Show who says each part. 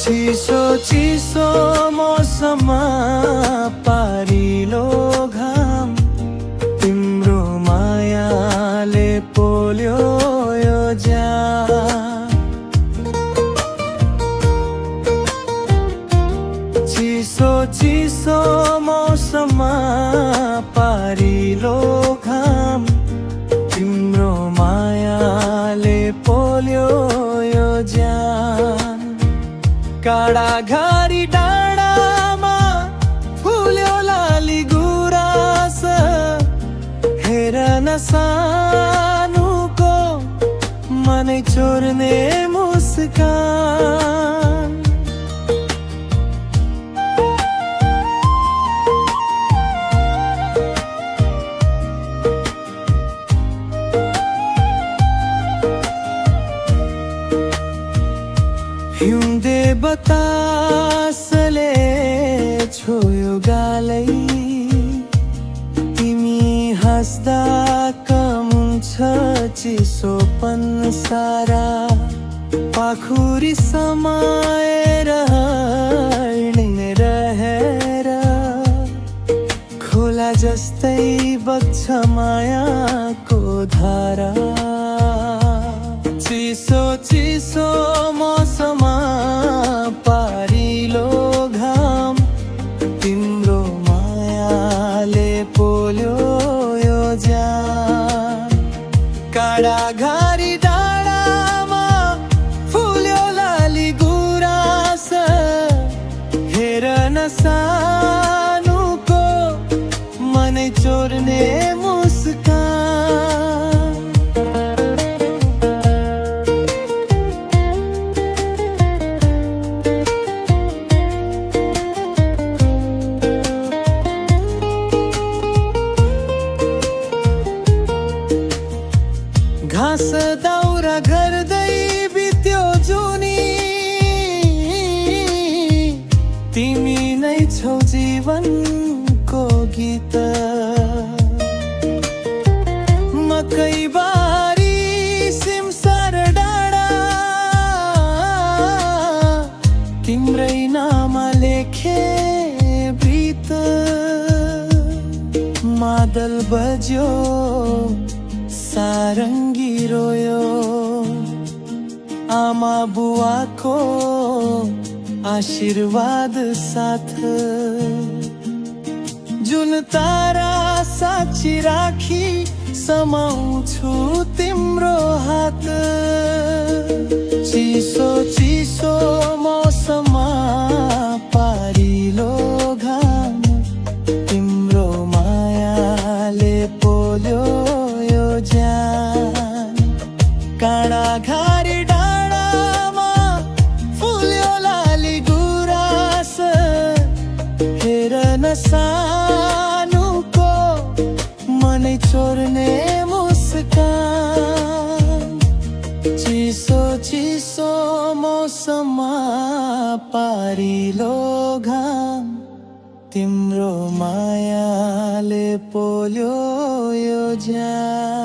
Speaker 1: चिसो चिसो मौसममा पारिलो घाम तिम्रो मायाले पोल्यो यो ज्यान। चिसो चिसो मौसममा पारिलो घाम तिम्रो मायाले पोल्यो यो ज्यान। काडा घारी डाँडामा फुल्यो लाली गुराँस हेर न सानुको मनै चोर्ने मुस्कान। हिउँदे बतासले छोयो गालै तिमी हाँस्दा कम हुन्छ चिसोपन सारा। पाखुरी समाएर हिँड्ने रहेर खोला जस्तै बग्छ मायाको धारा। चिसो चिसो मौसममा पारिलो घाम तिम्रो मायाले पोल्यो यो ज्यान। काडा घारी डाँडामा फुल्यो लाली गुराँस हेर न सानुको मनै चोर्ने मुस्कान। घाँस दाउरा गर्दै बित्यो जुनी तिमी नै छौ जीवनको गीत। मकैबारी सिमसार डाँडा तिम्रै नाम लेखे ब्रीत। मादल बज्यो सारङ्गी रोयो आमा बुवाको आशीर्वाद साथ। जुन तारा साक्षी राखी समाउँछु तिम्रो हात। चिसो चिसो मौसममा पारिलो घाम तिम्रो मायाले पोल्यो यो ज्यान। काडा घारी डाँडामा फुल्यो लाली गुराँस हेर न सानुको मनै चोर्ने मुस्कान। चिसो चिसो मौसममा पारिलो घाम तिम्रो मायाले पोल्यो यो ज्यान।